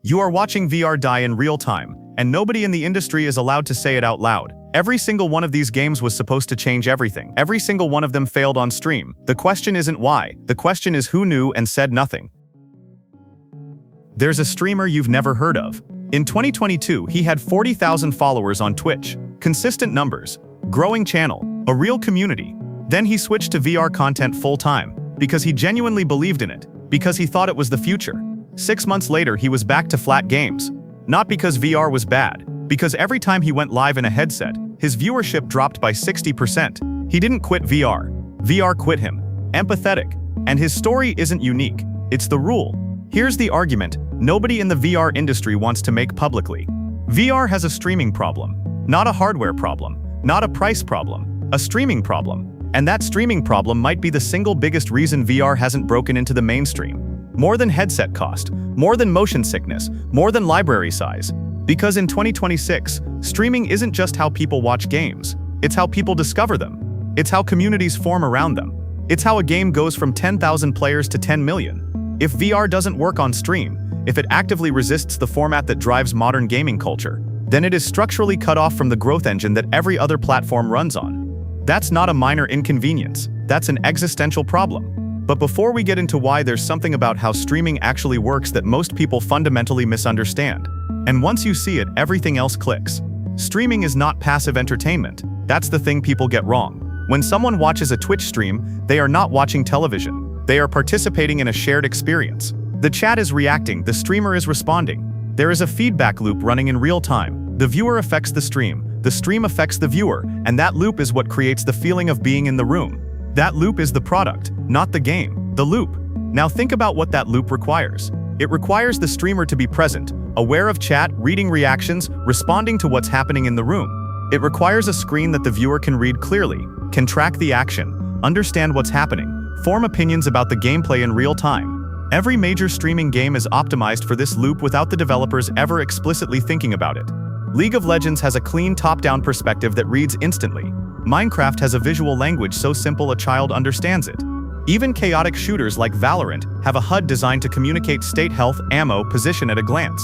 You are watching VR die in real time, and nobody in the industry is allowed to say it out loud. Every single one of these games was supposed to change everything. Every single one of them failed on stream. The question isn't why. The question is who knew and said nothing. There's a streamer you've never heard of. In 2022, he had 40,000 followers on Twitch. Consistent numbers, growing channel, a real community. Then he switched to VR content full-time, because he genuinely believed in it, because he thought it was the future. 6 months later, he was back to flat games. Not because VR was bad, because every time he went live in a headset, his viewership dropped by 60%. He didn't quit VR. VR quit him. Empathetic. And his story isn't unique. It's the rule. Here's the argument nobody in the VR industry wants to make publicly. VR has a streaming problem. Not a hardware problem. Not a price problem. A streaming problem. And that streaming problem might be the single biggest reason VR hasn't broken into the mainstream. More than headset cost, more than motion sickness, more than library size. Because in 2026, streaming isn't just how people watch games. It's how people discover them. It's how communities form around them. It's how a game goes from 10,000 players to 10 million. If VR doesn't work on stream, if it actively resists the format that drives modern gaming culture, then it is structurally cut off from the growth engine that every other platform runs on. That's not a minor inconvenience. That's an existential problem. But before we get into why, there's something about how streaming actually works that most people fundamentally misunderstand. And once you see it, everything else clicks. Streaming is not passive entertainment. That's the thing people get wrong. When someone watches a Twitch stream, they are not watching television. They are participating in a shared experience. The chat is reacting, the streamer is responding. There is a feedback loop running in real time. The viewer affects the stream affects the viewer, and that loop is what creates the feeling of being in the room. That loop is the product, not the game. The loop. Now think about what that loop requires. It requires the streamer to be present, aware of chat, reading reactions, responding to what's happening in the room. It requires a screen that the viewer can read clearly, can track the action, understand what's happening, form opinions about the gameplay in real time. Every major streaming game is optimized for this loop without the developers ever explicitly thinking about it. League of Legends has a clean top-down perspective that reads instantly. Minecraft has a visual language so simple a child understands it. Even chaotic shooters like Valorant have a HUD designed to communicate state, health, ammo, position at a glance.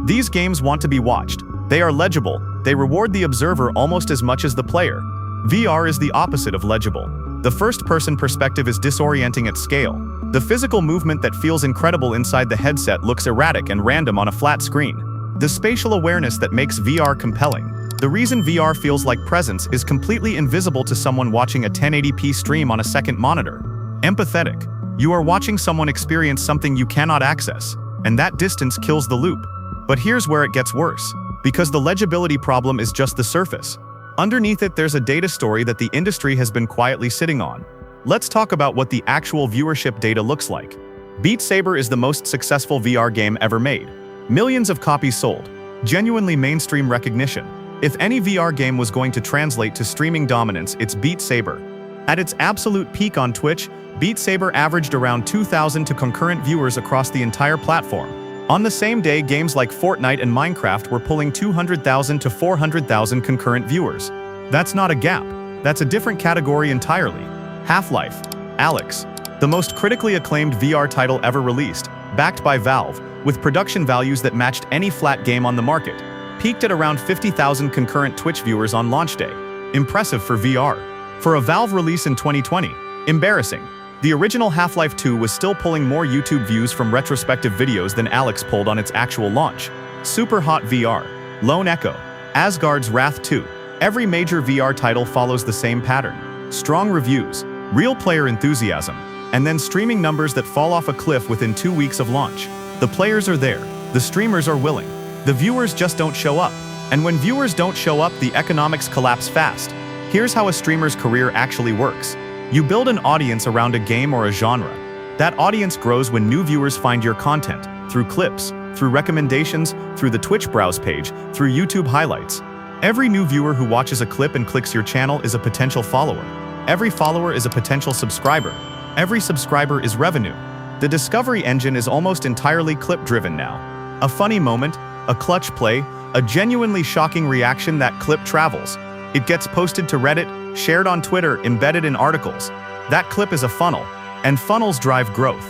These games want to be watched. They are legible. They reward the observer almost as much as the player. VR is the opposite of legible. The first-person perspective is disorienting at scale. The physical movement that feels incredible inside the headset looks erratic and random on a flat screen. The spatial awareness that makes VR compelling. The reason VR feels like presence is completely invisible to someone watching a 1080p stream on a second monitor. Empathetic. You are watching someone experience something you cannot access, and that distance kills the loop. But here's where it gets worse. Because the legibility problem is just the surface. Underneath it, there's a data story that the industry has been quietly sitting on. Let's talk about what the actual viewership data looks like. Beat Saber is the most successful VR game ever made. Millions of copies sold. Genuinely mainstream recognition. If any VR game was going to translate to streaming dominance, it's Beat Saber. At its absolute peak on Twitch, Beat Saber averaged around 2,000 to concurrent viewers across the entire platform. On the same day, games like Fortnite and Minecraft were pulling 200,000 to 400,000 concurrent viewers. That's not a gap. That's a different category entirely. Half-Life. Alyx. The most critically acclaimed VR title ever released, backed by Valve, with production values that matched any flat game on the market, peaked at around 50,000 concurrent Twitch viewers on launch day. Impressive for VR. For a Valve release in 2020, embarrassing. The original Half-Life 2 was still pulling more YouTube views from retrospective videos than Alyx pulled on its actual launch. Super Hot VR. Lone Echo. Asgard's Wrath 2. Every major VR title follows the same pattern. Strong reviews, real player enthusiasm, and then streaming numbers that fall off a cliff within 2 weeks of launch. The players are there. The streamers are willing. The viewers just don't show up. And when viewers don't show up, the economics collapse fast. Here's how a streamer's career actually works. You build an audience around a game or a genre. That audience grows when new viewers find your content, through clips, through recommendations, through the Twitch browse page, through YouTube highlights. Every new viewer who watches a clip and clicks your channel is a potential follower. Every follower is a potential subscriber. Every subscriber is revenue. The discovery engine is almost entirely clip-driven now. A funny moment, a clutch play, a genuinely shocking reaction, that clip travels. It gets posted to Reddit, shared on Twitter, embedded in articles. That clip is a funnel, and funnels drive growth.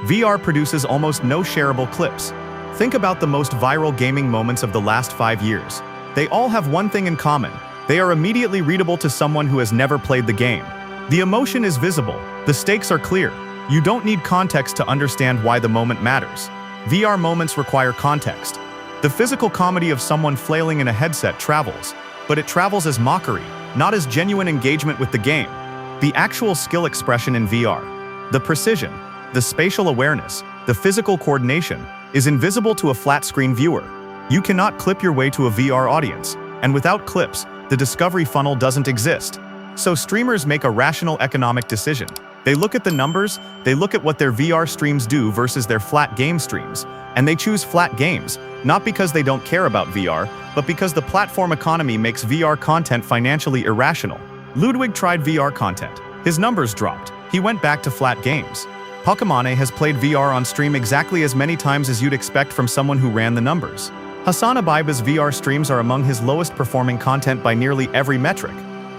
VR produces almost no shareable clips. Think about the most viral gaming moments of the last 5 years. They all have one thing in common. They are immediately readable to someone who has never played the game. The emotion is visible. The stakes are clear. You don't need context to understand why the moment matters. VR moments require context. The physical comedy of someone flailing in a headset travels, but it travels as mockery, not as genuine engagement with the game. The actual skill expression in VR, the precision, the spatial awareness, the physical coordination, is invisible to a flat-screen viewer. You cannot clip your way to a VR audience, and without clips, the discovery funnel doesn't exist. So streamers make a rational economic decision. They look at the numbers, they look at what their VR streams do versus their flat game streams, and they choose flat games, not because they don't care about VR, but because the platform economy makes VR content financially irrational. Ludwig tried VR content. His numbers dropped. He went back to flat games. Pokemane has played VR on stream exactly as many times as you'd expect from someone who ran the numbers. Hassan Abaiba's VR streams are among his lowest performing content by nearly every metric.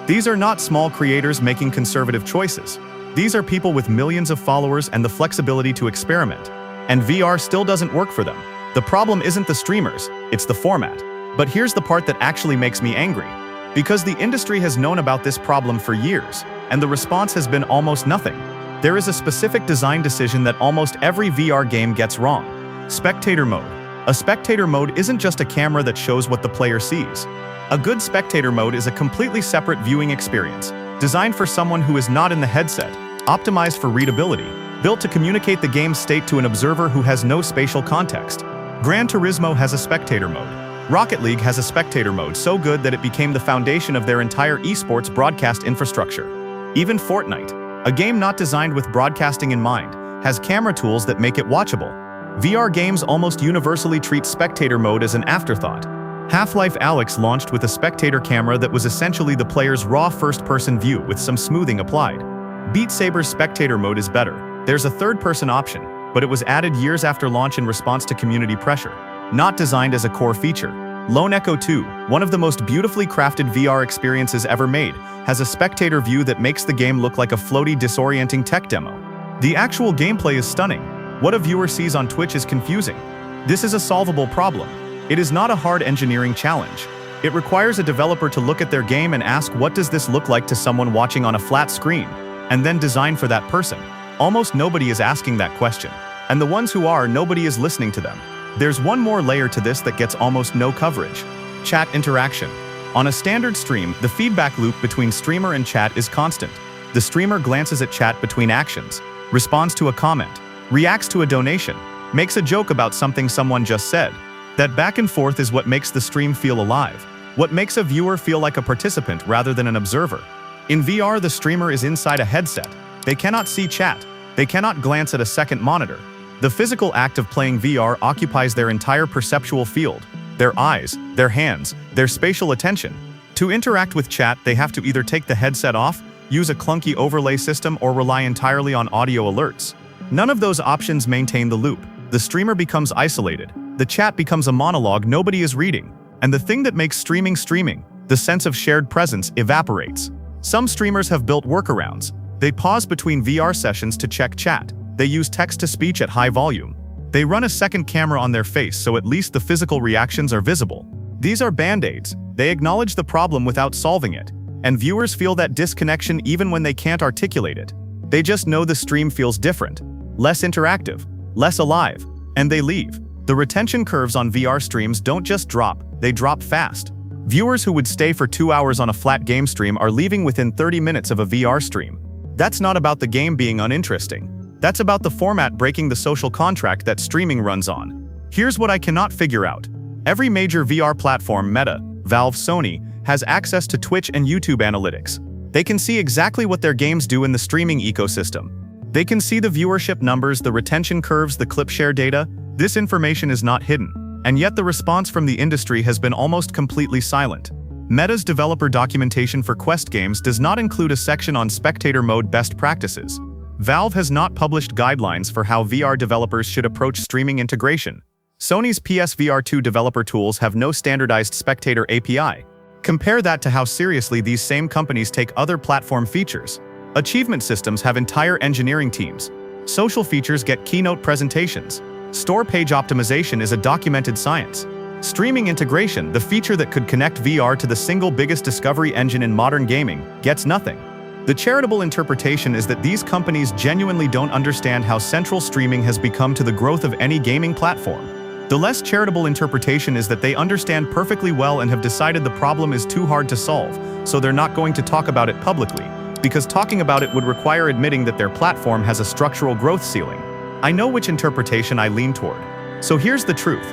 These are not small creators making conservative choices. These are people with millions of followers and the flexibility to experiment. And VR still doesn't work for them. The problem isn't the streamers, it's the format. But here's the part that actually makes me angry. Because the industry has known about this problem for years, and the response has been almost nothing. There is a specific design decision that almost every VR game gets wrong. Spectator mode. A spectator mode isn't just a camera that shows what the player sees. A good spectator mode is a completely separate viewing experience, designed for someone who is not in the headset, optimized for readability, built to communicate the game's state to an observer who has no spatial context. Gran Turismo has a spectator mode. Rocket League has a spectator mode so good that it became the foundation of their entire esports broadcast infrastructure. Even Fortnite, a game not designed with broadcasting in mind, has camera tools that make it watchable. VR games almost universally treat spectator mode as an afterthought. Half-Life Alyx launched with a spectator camera that was essentially the player's raw first-person view with some smoothing applied. Beat Saber's spectator mode is better. There's a third-person option, but it was added years after launch in response to community pressure. Not designed as a core feature. Lone Echo 2, one of the most beautifully crafted VR experiences ever made, has a spectator view that makes the game look like a floaty, disorienting tech demo. The actual gameplay is stunning. What a viewer sees on Twitch is confusing. This is a solvable problem. It is not a hard engineering challenge. It requires a developer to look at their game and ask, what does this look like to someone watching on a flat screen, and then design for that person. Almost nobody is asking that question. And the ones who are, nobody is listening to them. There's one more layer to this that gets almost no coverage. Chat interaction. On a standard stream, the feedback loop between streamer and chat is constant. The streamer glances at chat between actions, responds to a comment, reacts to a donation, makes a joke about something someone just said. That back and forth is what makes the stream feel alive, what makes a viewer feel like a participant rather than an observer. In VR, the streamer is inside a headset. They cannot see chat. They cannot glance at a second monitor. The physical act of playing VR occupies their entire perceptual field, their eyes, their hands, their spatial attention. To interact with chat, they have to either take the headset off, use a clunky overlay system, or rely entirely on audio alerts. None of those options maintain the loop. The streamer becomes isolated. The chat becomes a monologue nobody is reading. And the thing that makes streaming, the sense of shared presence, evaporates. Some streamers have built workarounds. They pause between VR sessions to check chat. They use text-to-speech at high volume. They run a second camera on their face so at least the physical reactions are visible. These are band-aids. They acknowledge the problem without solving it. And viewers feel that disconnection even when they can't articulate it. They just know the stream feels different, less interactive, less alive, and they leave. The retention curves on VR streams don't just drop, they drop fast. Viewers who would stay for 2 hours on a flat game stream are leaving within 30 minutes of a VR stream. That's not about the game being uninteresting. That's about the format breaking the social contract that streaming runs on. Here's what I cannot figure out. Every major VR platform, Meta, Valve, Sony, has access to Twitch and YouTube analytics. They can see exactly what their games do in the streaming ecosystem. They can see the viewership numbers, the retention curves, the clip share data. This information is not hidden. And yet the response from the industry has been almost completely silent. Meta's developer documentation for Quest games does not include a section on spectator mode best practices. Valve has not published guidelines for how VR developers should approach streaming integration. Sony's PSVR 2 developer tools have no standardized spectator API. Compare that to how seriously these same companies take other platform features. Achievement systems have entire engineering teams. Social features get keynote presentations. Store page optimization is a documented science. Streaming integration, the feature that could connect VR to the single biggest discovery engine in modern gaming, gets nothing. The charitable interpretation is that these companies genuinely don't understand how central streaming has become to the growth of any gaming platform. The less charitable interpretation is that they understand perfectly well and have decided the problem is too hard to solve, so they're not going to talk about it publicly, because talking about it would require admitting that their platform has a structural growth ceiling. I know which interpretation I lean toward. So here's the truth.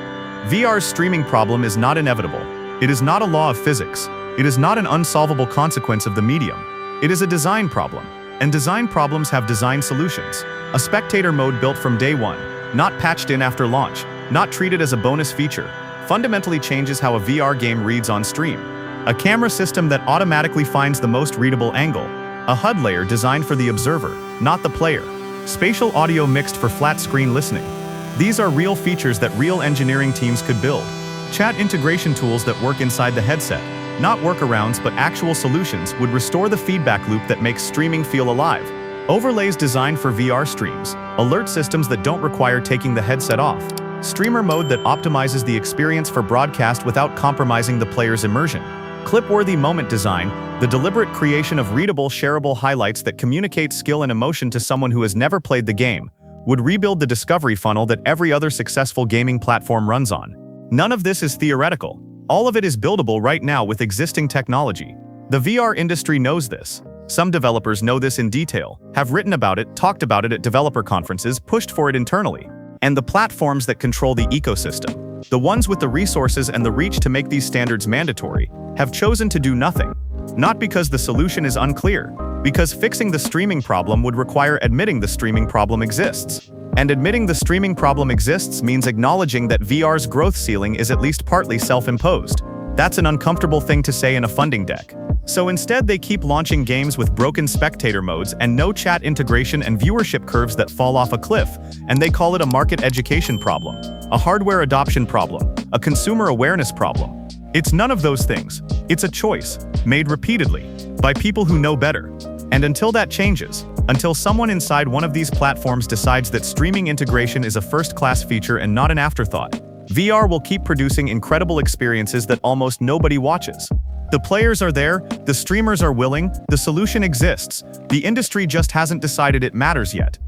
VR's streaming problem is not inevitable. It is not a law of physics. It is not an unsolvable consequence of the medium. It is a design problem, and design problems have design solutions. A spectator mode built from day one, not patched in after launch, not treated as a bonus feature, fundamentally changes how a VR game reads on stream. A camera system that automatically finds the most readable angle. A HUD layer designed for the observer, not the player. Spatial audio mixed for flat screen listening. These are real features that real engineering teams could build. Chat integration tools that work inside the headset. Not workarounds but actual solutions would restore the feedback loop that makes streaming feel alive. Overlays designed for VR streams. Alert systems that don't require taking the headset off. Streamer mode that optimizes the experience for broadcast without compromising the player's immersion. Clip-worthy moment design, the deliberate creation of readable, shareable highlights that communicate skill and emotion to someone who has never played the game, would rebuild the discovery funnel that every other successful gaming platform runs on. None of this is theoretical. All of it is buildable right now with existing technology. The VR industry knows this. Some developers know this in detail, have written about it, talked about it at developer conferences, pushed for it internally. And the platforms that control the ecosystem, the ones with the resources and the reach to make these standards mandatory, have chosen to do nothing. Not because the solution is unclear, because fixing the streaming problem would require admitting the streaming problem exists. And admitting the streaming problem exists means acknowledging that VR's growth ceiling is at least partly self-imposed. That's an uncomfortable thing to say in a funding deck. So instead they keep launching games with broken spectator modes and no chat integration and viewership curves that fall off a cliff, and they call it a market education problem, a hardware adoption problem, a consumer awareness problem. It's none of those things. It's a choice, made repeatedly, by people who know better. And until that changes, until someone inside one of these platforms decides that streaming integration is a first-class feature and not an afterthought, VR will keep producing incredible experiences that almost nobody watches. The players are there, the streamers are willing, the solution exists, the industry just hasn't decided it matters yet.